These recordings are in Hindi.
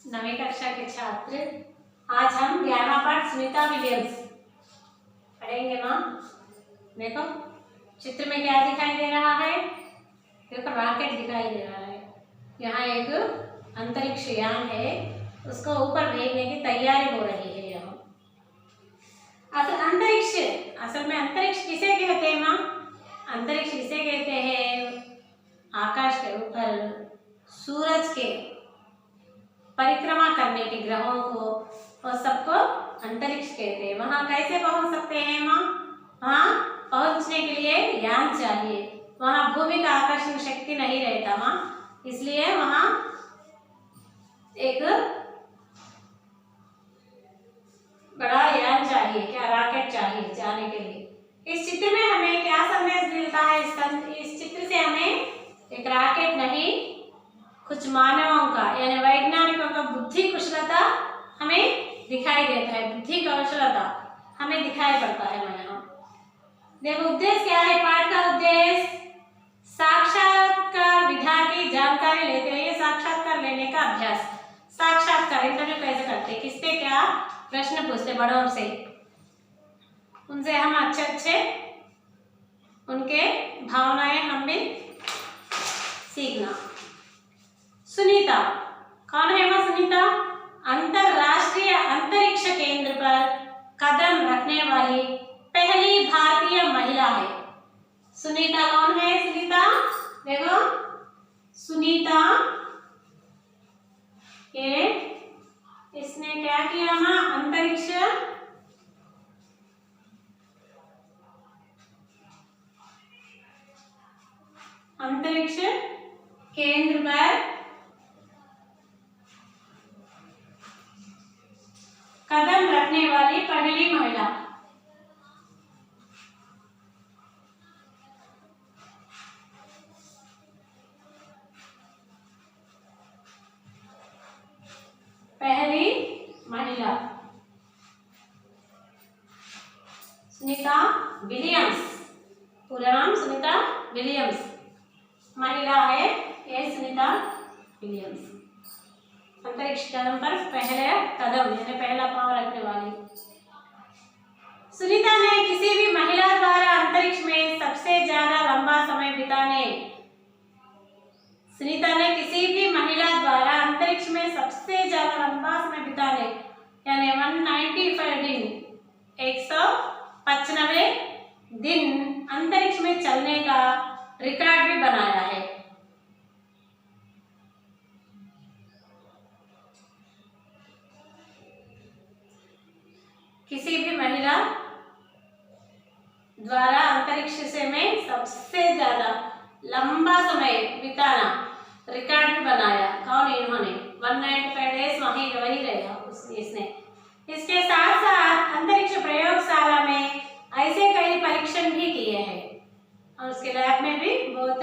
नवी कक्षा के छात्र, आज हम 11वां पाठ सुनीता विलियम्स पढ़ेंगे। माँ देखो चित्र में क्या दिखाई दे रहा है। देखो रॉकेट दिखाई दे रहा है। यहाँ एक अंतरिक्ष यान है, उसको ऊपर भेजने की तैयारी हो रही है। यहाँ असल में अंतरिक्ष किसे कहते हैं माँ? अंतरिक्ष किसे कहते हैं? आकाश के ऊपर सूरज के परिक्रमा करने के ग्रहों को और सबको अंतरिक्ष कहते हैं। वहां कैसे पहुंच सकते हैं माँ? वहां पहुंचने के लिए यान चाहिए। वहां भूमि का आकर्षण शक्ति नहीं रहता माँ, इसलिए वहां एक बड़ा यान चाहिए, क्या रॉकेट चाहिए जाने के लिए। इस चित्र में हमें क्या संदेश मिलता है? इस चित्र से हमें एक रॉकेट नहीं, कुछ मानवों का यानी वैज्ञानिकों का बुद्धि कुशलता हमें दिखाई देता है। बुद्धि कौशलता हमें दिखाई पड़ता है। यहाँ देखो उद्देश्य क्या है पाठ का? उद्देश्य साक्षात्कार विधा की जानकारी लेते हैं। ये साक्षात्कार लेने का अभ्यास। साक्षात्कार इंटरव्यू कैसे करते हैं, किससे क्या प्रश्न पूछते बड़ों से, उनसे हम अच्छे उनके भावनाएं हम भी सीखना। सुनीता कौन है मां? सुनीता अंतरराष्ट्रीय अंतरिक्ष केंद्र पर कदम रखने वाली पहली भारतीय महिला है। सुनीता कौन है? सुनीता देखो, सुनीता ये इसने क्या किया मां? अंतरिक्ष केंद्र पर कदम रखने वाली पहली महिला। पहली महिला सुनीता विलियम्स। पूरा नाम सुनीता विलियम्स। महिला है ये सुनीता विलियम्स। अंतरिक्ष कदम पर पहले कदम यानी पहला पांव रखने वाली। सुनीता ने किसी भी महिला द्वारा अंतरिक्ष में सबसे ज्यादा लंबा समय बिताने सुनीता ने किसी भी महिला द्वारा अंतरिक्ष में सबसे ज्यादा लंबा समय बिताने यानी 195 दिन 195 दिन अंतरिक्ष में चलने का रिकॉर्ड भी बनाया है। किसी भी महिला द्वारा अंतरिक्ष से में सबसे ज्यादा लंबा समय बिताना रिकॉर्ड भी बनाया। कौन? इन्होंने 195 डेज वही रहेगा इसने। इसके साथ साथ अंतरिक्ष प्रयोगशाला में ऐसे कई परीक्षण भी किए हैं और उसके लैब में भी बहुत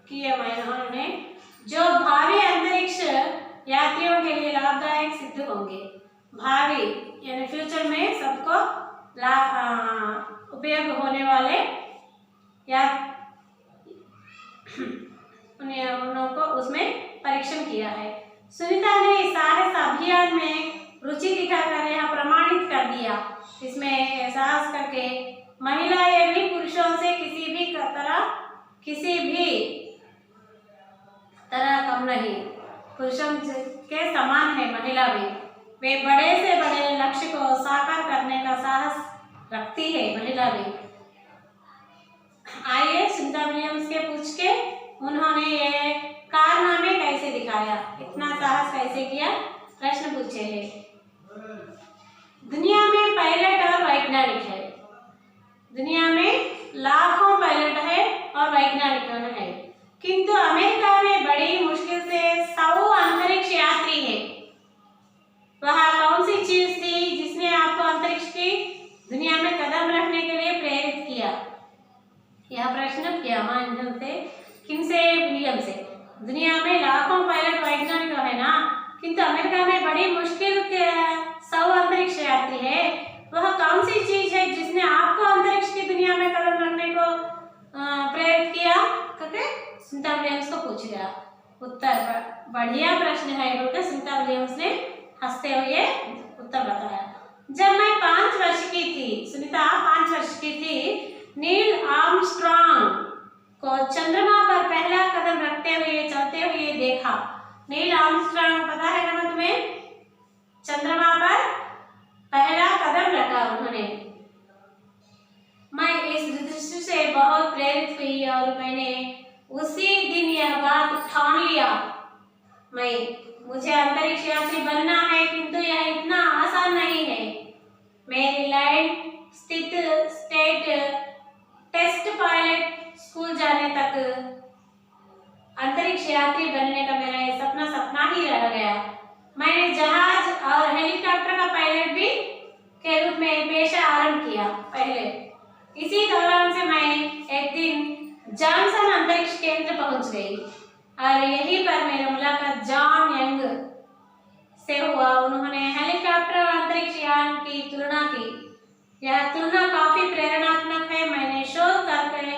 किए इन्होंने, जो भावी अंतरिक्ष यात्रियों के लिए लाभदायक सिद्ध होंगे। भावी यानी फ्यूचर में सबको उपयोग होने वाले या उन्हों को उसमें परीक्षण किया है। सुनीता ने इस साहस अभियान में रुचि दिखाकर यहाँ प्रमाणित कर दिया। इसमें एहसास करके महिलाएं भी पुरुषों से किसी भी तरह कम नहीं, पुरुषों के समान है महिला भी। वे बड़े से बड़े लक्ष्य को साकार करने का साहस रखती है महिला भी। आइए सुनीता विलियम्स के पूछ के उन्होंने ये कारनामे कैसे दिखाया, इतना साहस कैसे किया, प्रश्न पूछे हैं। दुनिया में पायलट और वैज्ञानिक है। दुनिया में लाखों पायलट है और वैज्ञानिक है, किंतु अमेरिका में बड़ी मुश्किल से 100 अंतरिक्ष यात्री है। वह कौन सी चीज थी जिसने आपको अंतरिक्ष की दुनिया में कदम रखने के लिए प्रेरित किया? यह प्रश्न किया माध्यम से किनसे? विलियम से। दुनिया में लाखों पायलट वैज्ञानिक है ना, किंतु अमेरिका में बड़ी मुश्किल के 100 अंतरिक्ष यात्री है। वह कौन सी चीज है जिसने आपको अंतरिक्ष की दुनिया में कदम रखने को प्रेरित किया? सुनीता विलियम्स को पूछ गया। उत्तर बढ़िया प्रश्न है बोलकर सुनीता विलियम्स ने हंसते हुए उत्तर बताया। जब मैं 5 वर्ष की थी, सुनीता 5 वर्ष की थी, नील आर्मस्ट्रांग को चंद्रमा पर पहला कदम रखते हुए चलते हुए देखा। नील आर्मस्ट्रांग पता है ना तुम्हें? चंद्रमा पर पहला कदम रखा उन्होंने। मैं इस दृश्य से बहुत प्रेरित हुई और मैंने उसी दिन यह बात ठान लिया, मुझे अंतरिक्ष यात्री बनना है, किंतु यह इतना आसान नहीं है। मैरीलैंड स्थित स्टेट टेस्ट पायलट स्कूल जाने तक अंतरिक्ष यात्री बनने का मेरा ये सपना ही रह गया। मैंने जहाज और हेलीकॉप्टर का पायलट भी के रूप में पेशा आरंभ किया पहले। इसी दौरान से मैं एक दिन जॉनसन अंतरिक्ष केंद्र पहुंच गई और यहीं पर मेरी मुलाकात जॉन यंग से हुआ। उन्होंने हेलीकॉप्टर और अंतरिक्ष यान की तुलना की। यह तुलना काफी प्रेरणात्मक है। मैंने शोध करके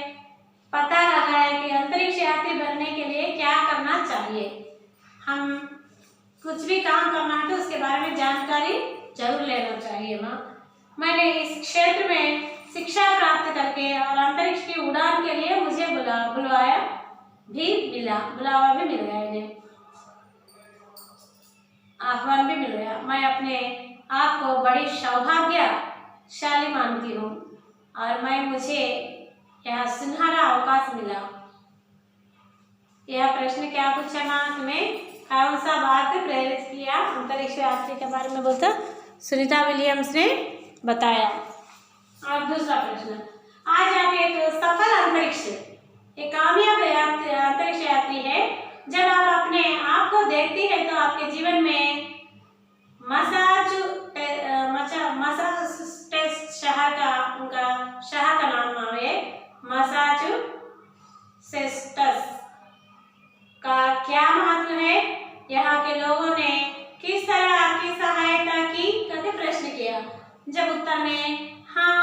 पता लगाया कि अंतरिक्ष यात्री बनने के लिए क्या करना चाहिए। हम कुछ भी काम करना है तो उसके बारे में जानकारी जरूर लेना चाहिए। मैंने इस क्षेत्र में शिक्षा प्राप्त करके और अंतरिक्ष की उड़ान के लिए मुझे बुलावा भी मिल गया, इन्हें आह्वान भी मिल गया। मैं अपने आप को बड़ी सौभाग्यशाली मानती हूँ और मुझे यह सुनहरा अवकाश मिला। यह प्रश्न क्या पूछा ना तुम्हें? कौन सा बात प्रेरित किया अंतरिक्ष यात्री के बारे में बोलता सुनीता विलियम्स ने बताया। और दूसरा प्रश्न, आज आप एक सफल एक कामयाब अंतरिक्ष यात्री है। जब आप अपने आप को देखती है तो आपके जीवन में मैसाचुसेट्स शहर का नाम है। मैसाचुसेट्स का क्या महत्व है? यहाँ के लोगों ने किस तरह आपकी सहायता की करके प्रश्न किया। जब उत्तर में हाँ,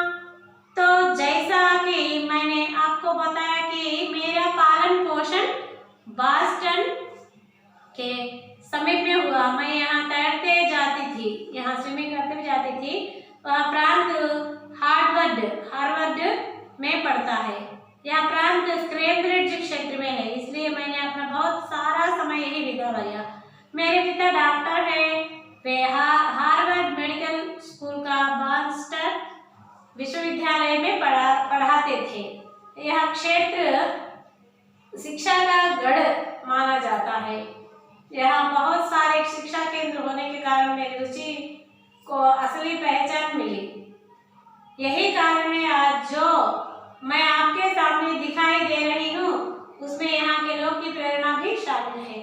तो जैसा कि मैंने आपको बताया कि मेरा पालन पोषण बॉस्टन के समीप में हुआ। मैं यहाँ तैरते जाती थी, यहाँ स्विमिंग करते भी जाती थी। वह प्रांत हार्वर्ड में पड़ता है। यह प्रांत कैम्ब्रिज क्षेत्र में है, इसलिए मैंने अपना बहुत सारा समय यही बिताया। मेरे पिता डॉक्टर हैं। वे हार्वर्ड मेडिकल स्कूल का बॉस्टन विश्वविद्यालय में पढ़ाते थे। यह क्षेत्र शिक्षा का गढ़ माना जाता है। यहाँ बहुत सारे शिक्षा केंद्र होने के कारण मेरी रुचि को असली पहचान मिली। यही कारण है आज जो मैं आपके सामने दिखाई दे रही हूँ, उसमें यहाँ के लोग की प्रेरणा भी शामिल है।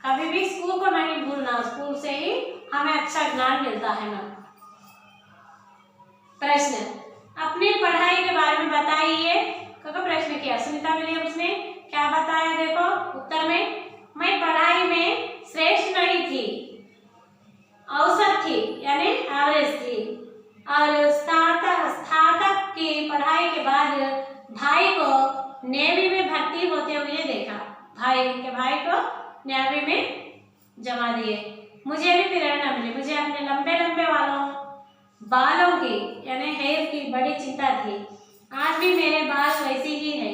कभी भी स्कूल को नहीं भूलना, स्कूल से ही हमें अच्छा ज्ञान मिलता है ना। प्रश्न, अपनी पढ़ाई के बारे में बताइए। प्रश्न किया सुनीता विलियम्स ने, क्या बताया देखो उत्तर में? मैं पढ़ाई में श्रेष्ठ नहीं थी, औसत थी यानी एवरेज थी। और स्नातक की पढ़ाई के बाद भाई को नेवी में भर्ती होते हुए देखा। भाई को नेवी में जमा दिए। मुझे भी प्रेरणा मिली। मुझे अपने लंबे बालों की यानी हेयर की बड़ी चिंता थी। आज भी मेरे बाल वैसे ही है।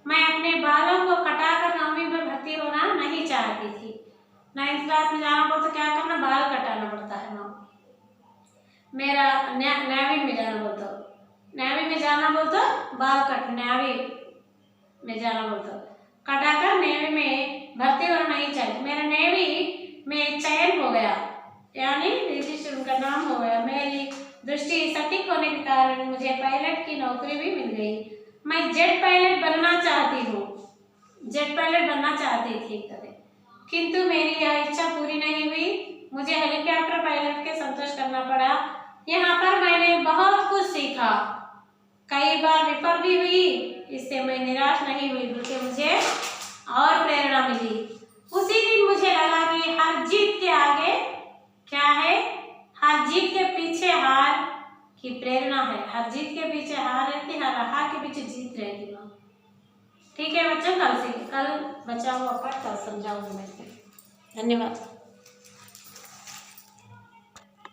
मैं अपने बालों को कटाकर 9वीं में भर्ती होना नहीं चाहती थी। 9th क्लास में जाना हो तो क्या करना, बाल कटाना पड़ता है ना। मेरा नेवी में जाना बोल तो बाल कट नेवी में जाना बोल तो कटाकर नेवी में भर्ती होना नहीं चाहती। मेरा नेवी में चयन हो गया यानी रजिस्टर उनका नाम हो गया। मेरी दृष्टि सटीक होने के कारण मुझे पायलट की नौकरी भी मिल गई। मैं जेट पायलट बनना चाहती थी किंतु मेरी यह इच्छा पूरी नहीं हुई। मुझे हेलीकॉप्टर पायलट के संतोष करना पड़ा। यहाँ पर मैंने बहुत कुछ सीखा, कई बार विफल भी हुई। इससे मैं निराश नहीं हुई बल्कि मुझे और प्रेरणा मिली। उसी दिन मुझे लगा कि हर जीत के आगे क्या है, हर जीत के पीछे हार की प्रेरणा है। हर जीत के पीछे हार रहती है, हर हार के पीछे जीत रहती है। ठीक है बच्चों, कल बचा हुआ पढ़ कर समझाऊंगी मैं। धन्यवाद।